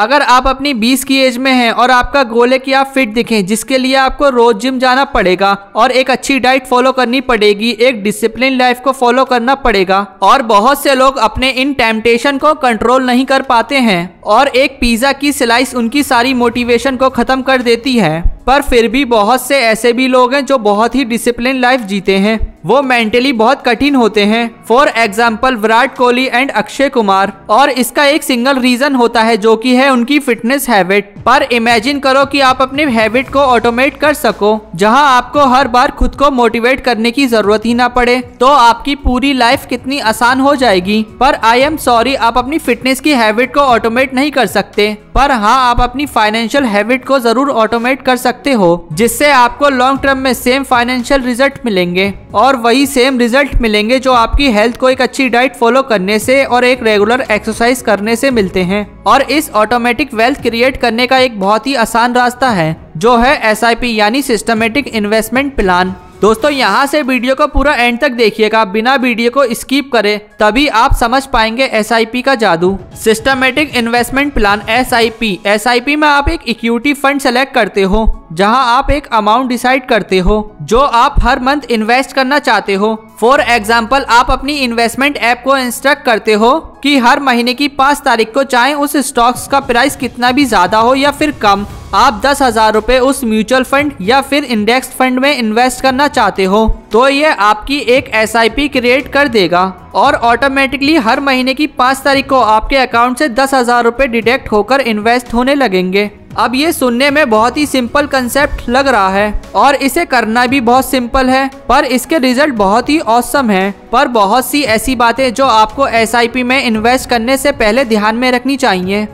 अगर आप अपनी 20 की एज में हैं और आपका गोल है कि आप फिट दिखें, जिसके लिए आपको रोज जिम जाना पड़ेगा और एक अच्छी डाइट फॉलो करनी पड़ेगी, एक डिसिप्लिन लाइफ को फॉलो करना पड़ेगा, और बहुत से लोग अपने इन टेम्पटेशन को कंट्रोल नहीं कर पाते हैं और एक पिज्जा की स्लाइस उनकी सारी मोटिवेशन को खत्म कर देती है। पर फिर भी बहुत से ऐसे भी लोग हैं जो बहुत ही डिसिप्लिन लाइफ जीते हैं, वो मेंटली बहुत कठिन होते हैं। For example Virat Kohli and Akshay Kumar. और इसका एक सिंगल रीजन होता है जो कि है उनकी फिटनेस हैबिट। पर इमेजिन करो कि आप अपने हैबिट को ऑटोमेट कर सको, जहां आपको हर बार खुद को मोटिवेट करने की जरूरत ही ना पड़े, तो आपकी पूरी लाइफ कितनी आसान हो जाएगी। पर आई एम सॉरी, आप अपनी फिटनेस की हैबिट को ऑटोमेट नहीं कर सकते, पर हाँ आप अपनी फाइनेंशियल हैबिट को जरूर ऑटोमेट कर सकते हो, जिससे आपको लॉन्ग टर्म में सेम फाइनेंशियल रिजल्ट मिलेंगे और वही सेम रिजल्ट मिलेंगे जो आपकी हेल्थ को एक अच्छी डाइट फॉलो करने से और एक रेगुलर एक्सरसाइज करने से मिलते हैं। और इस ऑटोमेटिक वेल्थ क्रिएट करने का एक बहुत ही आसान रास्ता है जो है SIP यानी सिस्टमेटिक इन्वेस्टमेंट प्लान। दोस्तों यहाँ से वीडियो को पूरा एंड तक देखिएगा, बिना वीडियो को स्किप करे, तभी आप समझ पाएंगे SIP का जादू। सिस्टमेटिक इन्वेस्टमेंट प्लान SIP में आप एक इक्विटी फंड सेलेक्ट करते हो, जहां आप एक अमाउंट डिसाइड करते हो जो आप हर मंथ इन्वेस्ट करना चाहते हो। फॉर एग्जाम्पल, आप अपनी इन्वेस्टमेंट ऐप को इंस्ट्रक्ट करते हो कि हर महीने की 5 तारीख को चाहे उस स्टॉक्स का प्राइस कितना भी ज्यादा हो या फिर कम, आप 10,000 रुपए उस म्यूचुअल फंड या फिर इंडेक्स फंड में इन्वेस्ट करना चाहते हो, तो ये आपकी एक SIP क्रिएट कर देगा और ऑटोमेटिकली हर महीने की 5 तारीख को आपके अकाउंट से 10,000 रुपए डिडक्ट होकर इन्वेस्ट होने लगेंगे। अब ये सुनने में बहुत ही सिंपल कंसेप्ट लग रहा है और इसे करना भी बहुत सिंपल है, पर इसके रिजल्ट बहुत ही ऑसम है। पर बहुत सी ऐसी बातें जो आपको SIP में इन्वेस्ट करने से पहले ध्यान में रखनी चाहिए।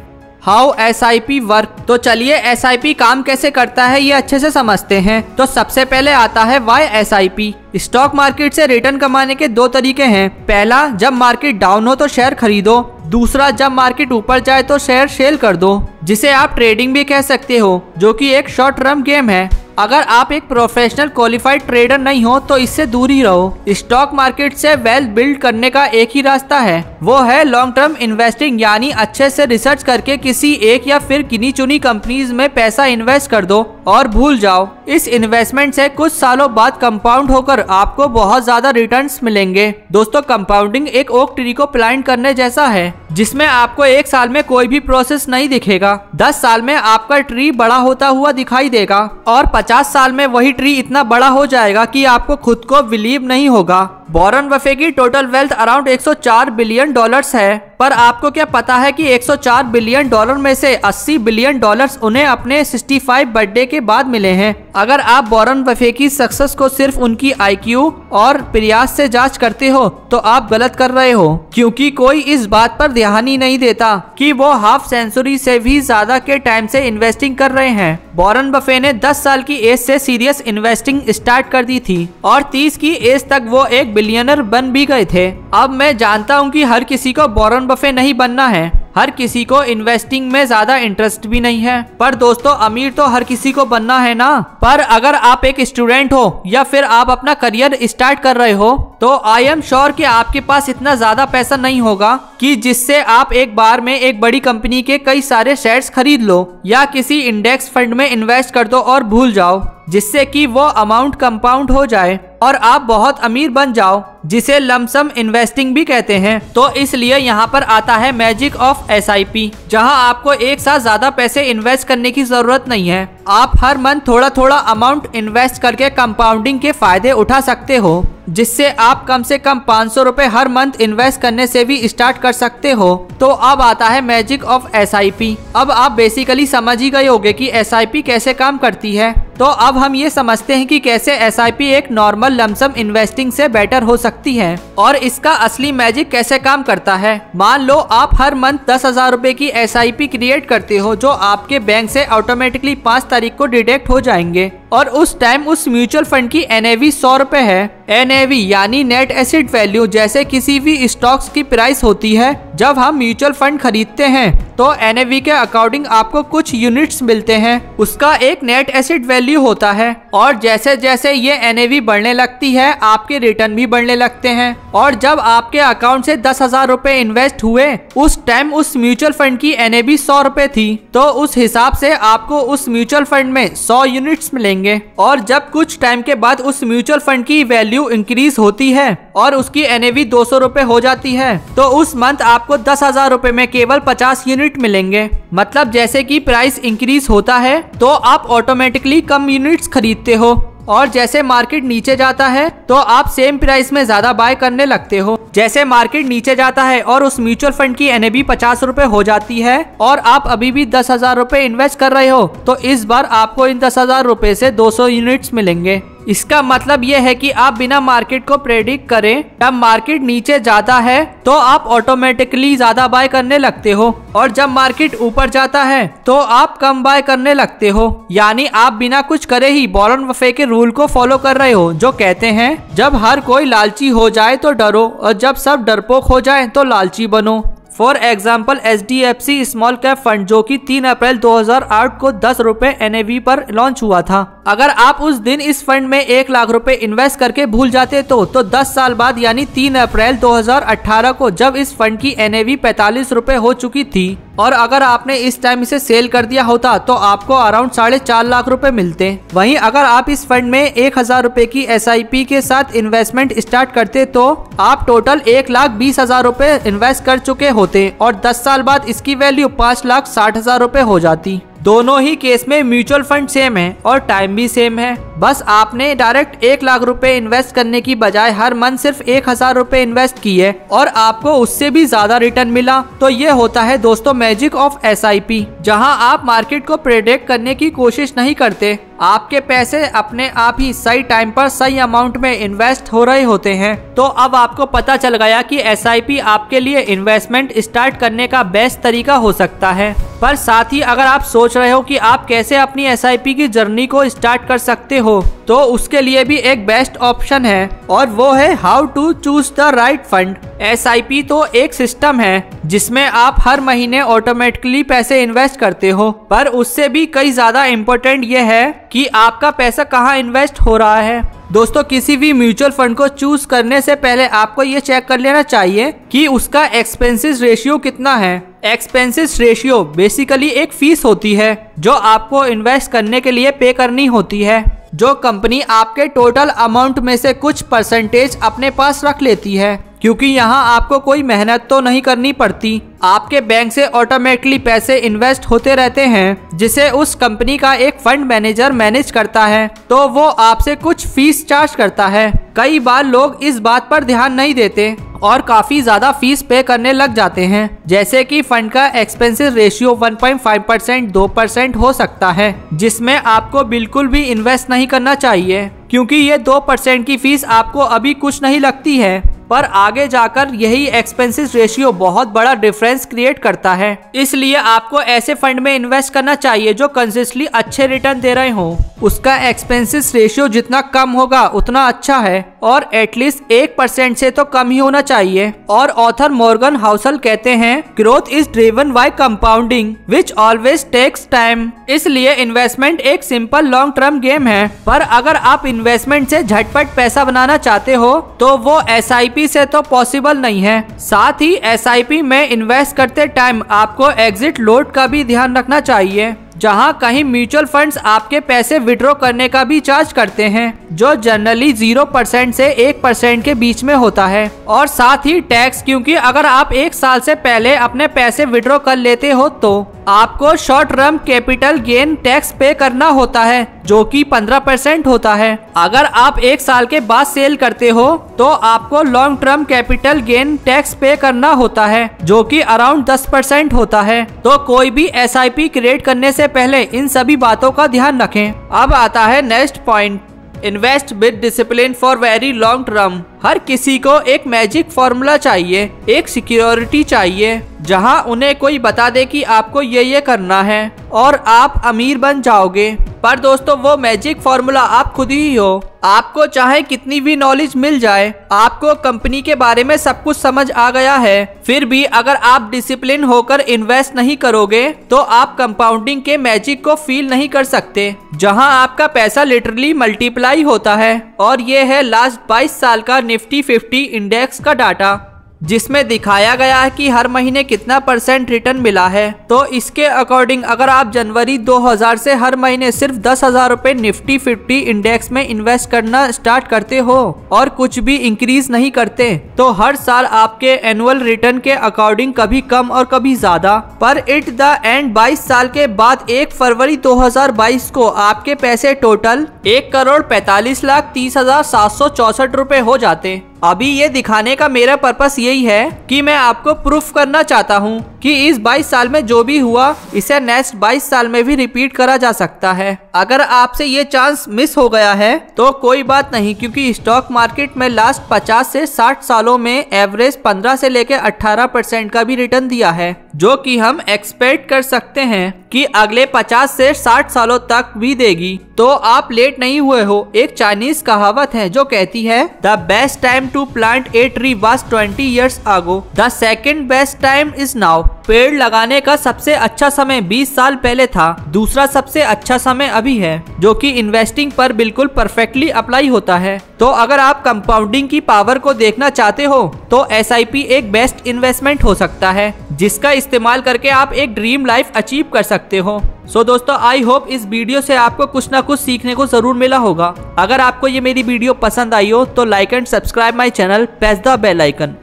How SIP work. तो चलिए SIP काम कैसे करता है ये अच्छे से समझते हैं। तो सबसे पहले आता है वाई SIP। स्टॉक मार्केट से रिटर्न कमाने के 2 तरीके हैं। पहला, जब मार्केट डाउन हो तो शेयर खरीदो। दूसरा, जब मार्केट ऊपर जाए तो शेयर सेल कर दो, जिसे आप ट्रेडिंग भी कह सकते हो, जो कि एक शॉर्ट टर्म गेम है। अगर आप एक प्रोफेशनल क्वालिफाइड ट्रेडर नहीं हो तो इससे दूर ही रहो। स्टॉक मार्केट से वेल्थ बिल्ड करने का एक ही रास्ता है, वो है लॉन्ग टर्म इन्वेस्टिंग, यानी अच्छे से रिसर्च करके किसी एक या फिर गिनी चुनी कंपनीज में पैसा इन्वेस्ट कर दो और भूल जाओ। इस इन्वेस्टमेंट से कुछ सालों बाद कंपाउंड होकर आपको बहुत ज्यादा रिटर्न्स मिलेंगे। दोस्तों, कंपाउंडिंग एक ओक ट्री को प्लांट करने जैसा है, जिसमें आपको 1 साल में कोई भी प्रोसेस नहीं दिखेगा। 10 साल में आपका ट्री बड़ा होता हुआ दिखाई देगा और 50 साल में वही ट्री इतना बड़ा हो जाएगा कि आपको खुद को बिलीव नहीं होगा। वॉरेन बफेट की टोटल वेल्थ अराउंड $104 बिलियन है, पर आपको क्या पता है कि $104 बिलियन में से $80 बिलियन उन्हें अपने 65 बर्थडे के बाद मिले हैं। अगर आप वॉरेन बफेट की सक्सेस को सिर्फ उनकी IQ और प्रयास से जांच करते हो तो आप गलत कर रहे हो, क्योंकि कोई इस बात पर ध्यान ही नहीं देता कि वो हाफ सेंचुरी से भी ज्यादा के टाइम से इन्वेस्टिंग कर रहे हैं। वॉरेन बफेट ने 10 साल की एज से सीरियस इन्वेस्टिंग स्टार्ट कर दी थी और 30 की एज तक वो एक बिलियनर बन भी गए थे। अब मैं जानता हूँ कि हर किसी को वॉरेन बफेट नहीं बनना है, हर किसी को इन्वेस्टिंग में ज्यादा इंटरेस्ट भी नहीं है, पर दोस्तों अमीर तो हर किसी को बनना है ना। पर अगर आप एक स्टूडेंट हो या फिर आप अपना करियर स्टार्ट कर रहे हो तो आई एम श्योर कि आपके पास इतना ज्यादा पैसा नहीं होगा कि जिससे आप एक बार में एक बड़ी कंपनी के कई सारे शेयर्स खरीद लो या किसी इंडेक्स फंड में इन्वेस्ट कर दो और भूल जाओ, जिससे कि वो अमाउंट कंपाउंड हो जाए और आप बहुत अमीर बन जाओ, जिसे लमसम इन्वेस्टिंग भी कहते हैं। तो इसलिए यहाँ पर आता है मैजिक ऑफ SIP, जहाँ आपको एक साथ ज्यादा पैसे इन्वेस्ट करने की जरूरत नहीं है। आप हर मंथ थोड़ा थोड़ा अमाउंट इन्वेस्ट करके कंपाउंडिंग के फायदे उठा सकते हो, जिससे आप कम से कम 500 रुपए हर मंथ इन्वेस्ट करने से भी स्टार्ट कर सकते हो। तो अब आता है मैजिक ऑफ SIP। अब आप बेसिकली समझ ही गए होंगे कि SIP कैसे काम करती है। तो अब हम ये समझते हैं कि कैसे SIP एक नॉर्मल लमसम इन्वेस्टिंग से बेटर हो सकती है और इसका असली मैजिक कैसे काम करता है। मान लो आप हर मंथ 10,000 रुपए की SIP क्रिएट करते हो, जो आपके बैंक से ऑटोमेटिकली 5 तारीख को डिडक्ट हो जाएंगे और उस टाइम उस म्यूचुअल फंड की NAV 100 रुपए है। NAV यानी नेट एसेट वैल्यू, जैसे किसी भी स्टॉक्स की प्राइस होती है जब हम म्यूचुअल फंड खरीदते हैं तो NAV के अकॉर्डिंग आपको कुछ यूनिट्स मिलते हैं, उसका एक नेट एसेट वैल्यू होता है। और जैसे जैसे ये NAV बढ़ने लगती है आपके रिटर्न भी बढ़ने लगते हैं। और जब आपके अकाउंट से 10,000 रुपए इन्वेस्ट हुए उस टाइम उस म्यूचुअल फंड की NAV 100 रुपए थी, तो उस हिसाब से आपको उस म्यूचुअल फंड में 100 यूनिट्स मिलेंगे। और जब कुछ टाइम के बाद उस म्यूचुअल फंड की वैल्यू इंक्रीज होती है और उसकी NAV 200 रुपए हो जाती है, तो उस मंथ आपको 10,000 रुपए में केवल 50 यूनिट मिलेंगे। मतलब जैसे कि प्राइस इंक्रीज होता है तो आप ऑटोमेटिकली कम यूनिट्स खरीदते हो, और जैसे मार्केट नीचे जाता है तो आप सेम प्राइस में ज्यादा बाय करने लगते हो। जैसे मार्केट नीचे जाता है और उस म्यूचुअल फंड की NAV 50 रुपए हो जाती है और आप अभी भी 10,000 रुपए इन्वेस्ट कर रहे हो, तो इस बार आपको इन 10,000 रुपए से 200 यूनिट्स मिलेंगे। इसका मतलब यह है कि आप बिना मार्केट को प्रेडिक्ट करें जब मार्केट नीचे जाता है तो आप ऑटोमेटिकली ज्यादा बाय करने लगते हो, और जब मार्केट ऊपर जाता है तो आप कम बाय करने लगते हो। यानी आप बिना कुछ करे ही वॉरेन बफे के रूल को फॉलो कर रहे हो, जो कहते हैं जब हर कोई लालची हो जाए तो डरो और जब सब डरपोक हो जाए तो लालची बनो। For example HDFC small cap fund, जो कि 3 अप्रैल 2008 को 10 रुपए NAV पर लॉन्च हुआ था। अगर आप उस दिन इस फंड में 1 लाख रुपए इन्वेस्ट करके भूल जाते तो 10 साल बाद यानी 3 अप्रैल 2018 को जब इस फंड की NAV 45 रुपए हो चुकी थी, और अगर आपने इस टाइम इसे सेल कर दिया होता तो आपको अराउंड 4.5 लाख रुपए मिलते। वहीं अगर आप इस फंड में 1,000 रुपए की SIP के साथ इन्वेस्टमेंट स्टार्ट करते तो आप टोटल 1,20,000 रुपए इन्वेस्ट कर चुके होते, और 10 साल बाद इसकी वैल्यू 5,60,000 रुपए हो जाती। दोनों ही केस में म्यूचुअल फंड सेम है और टाइम भी सेम है। बस आपने डायरेक्ट 1 लाख रुपए इन्वेस्ट करने की बजाय हर मंथ सिर्फ 1,000 रुपए इन्वेस्ट किए और आपको उससे भी ज्यादा रिटर्न मिला। तो ये होता है दोस्तों मैजिक ऑफ SIP, जहां आप मार्केट को प्रेडिक्ट करने की कोशिश नहीं करते, आपके पैसे अपने आप ही सही टाइम पर सही अमाउंट में इन्वेस्ट हो रहे होते हैं। तो अब आपको पता चल गया कि SIP आपके लिए इन्वेस्टमेंट स्टार्ट करने का बेस्ट तरीका हो सकता है। पर साथ ही अगर आप सोच रहे हो कि आप कैसे अपनी SIP की जर्नी को स्टार्ट कर सकते हो, तो उसके लिए भी एक बेस्ट ऑप्शन है, और वो है how to choose the right fund. SIP तो एक सिस्टम है जिसमें आप हर महीने ऑटोमेटिकली पैसे इन्वेस्ट करते हो, पर उससे भी कई ज्यादा इम्पोर्टेंट ये है कि आपका पैसा कहाँ इन्वेस्ट हो रहा है। दोस्तों किसी भी म्यूचुअल फंड को चूज करने से पहले आपको ये चेक कर लेना चाहिए कि उसका एक्सपेंसेस रेशियो कितना है। एक्सपेंसेस रेशियो बेसिकली एक फीस होती है जो आपको इन्वेस्ट करने के लिए पे करनी होती है, जो कंपनी आपके टोटल अमाउंट में से कुछ परसेंटेज अपने पास रख लेती है, क्योंकि यहाँ आपको कोई मेहनत तो नहीं करनी पड़ती। आपके बैंक से ऑटोमेटिकली पैसे इन्वेस्ट होते रहते हैं जिसे उस कंपनी का एक फंड मैनेजर मैनेज करता है, तो वो आपसे कुछ फीस चार्ज करता है। कई बार लोग इस बात पर ध्यान नहीं देते और काफी ज्यादा फीस पे करने लग जाते हैं, जैसे कि फंड का एक्सपेंसेस रेशियो 1.5%, 2% हो सकता है, जिसमें आपको बिल्कुल भी इन्वेस्ट नहीं करना चाहिए, क्योंकि ये 2% की फीस आपको अभी कुछ नहीं लगती है, पर आगे जाकर यही एक्सपेंसेस रेशियो बहुत बड़ा डिफरेंस क्रिएट करता है। इसलिए आपको ऐसे फंड में इन्वेस्ट करना चाहिए जो कंसिस्टेंटली अच्छे रिटर्न दे रहे हो। उसका एक्सपेंसेस रेशियो जितना कम होगा उतना अच्छा है, और एटलीस्ट 1% से तो कम ही होना चाहिए। और ऑथर मॉर्गन हाउसल कहते हैं growth is driven by compounding which always takes time. इसलिए इन्वेस्टमेंट एक सिंपल लॉन्ग टर्म गेम है, पर अगर आप इन्वेस्टमेंट से झटपट पैसा बनाना चाहते हो तो वो SIP से तो पॉसिबल नहीं है। साथ ही SIP में इन्वेस्ट करते टाइम आपको एग्जिट लोड का भी ध्यान रखना चाहिए, जहां कहीं म्यूचुअल फंड्स आपके पैसे विड्रॉ करने का भी चार्ज करते हैं, जो जनरली 0% से 1% के बीच में होता है। और साथ ही टैक्स, क्योंकि अगर आप 1 साल से पहले अपने पैसे विड्रॉ कर लेते हो तो आपको short term capital gain tax पे करना होता है, जो कि 15% होता है। अगर आप 1 साल के बाद सेल करते हो तो आपको long term capital gain tax पे करना होता है, जो कि अराउंड 10% होता है। तो कोई भी SIP क्रिएट करने से पहले इन सभी बातों का ध्यान रखें। अब आता है next point, invest with discipline for very long term. हर किसी को एक मैजिक फॉर्मूला चाहिए, एक सिक्योरिटी चाहिए जहां उन्हें कोई बता दे कि आपको ये करना है और आप अमीर बन जाओगे। पर दोस्तों वो मैजिक फॉर्मूला आप खुद ही हो। आपको चाहे कितनी भी नॉलेज मिल जाए, आपको कंपनी के बारे में सब कुछ समझ आ गया है, फिर भी अगर आप डिसिप्लिन होकर इन्वेस्ट नहीं करोगे तो आप कंपाउंडिंग के मैजिक को फील नहीं कर सकते, जहां आपका पैसा लिटरली मल्टीप्लाई होता है। और ये है लास्ट 22 साल का निफ्टी 50 इंडेक्स का डाटा, जिसमें दिखाया गया है कि हर महीने कितना % रिटर्न मिला है। तो इसके अकॉर्डिंग अगर आप जनवरी 2000 से हर महीने सिर्फ 10,000 रुपए निफ्टी 50 इंडेक्स में इन्वेस्ट करना स्टार्ट करते हो और कुछ भी इंक्रीज नहीं करते, तो हर साल आपके एनुअल रिटर्न के अकॉर्डिंग कभी कम और कभी ज्यादा, पर इट द एंड 22 साल के बाद 1 फरवरी 2022 को आपके पैसे टोटल 1,45,30,764 रुपए हो जाते। अभी ये दिखाने का मेरा पर्पस यही है कि मैं आपको प्रूफ करना चाहता हूँ कि इस 22 साल में जो भी हुआ इसे नेक्स्ट 22 साल में भी रिपीट करा जा सकता है। अगर आपसे ये चांस मिस हो गया है तो कोई बात नहीं, क्योंकि स्टॉक मार्केट में लास्ट 50 से 60 सालों में एवरेज 15 से लेकर 18% का भी रिटर्न दिया है, जो कि हम एक्सपेक्ट कर सकते हैं कि अगले 50 से 60 सालों तक भी देगी। तो आप लेट नहीं हुए हो। एक चाइनीज कहावत है जो कहती है the best time to plant a tree was 20 years ago, the second best time is now. पेड़ लगाने का सबसे अच्छा समय 20 साल पहले था, दूसरा सबसे अच्छा समय अभी है, जो कि इन्वेस्टिंग पर बिल्कुल परफेक्टली अप्लाई होता है। तो अगर आप कंपाउंडिंग की पावर को देखना चाहते हो तो SIP एक बेस्ट इन्वेस्टमेंट हो सकता है, जिसका इस्तेमाल करके आप एक ड्रीम लाइफ अचीव कर सकते हो। सो दोस्तों, आई होप इस वीडियो से आपको कुछ ना कुछ सीखने को जरूर मिला होगा। अगर आपको ये मेरी वीडियो पसंद आई हो तो like and subscribe my channel, press the bell icon.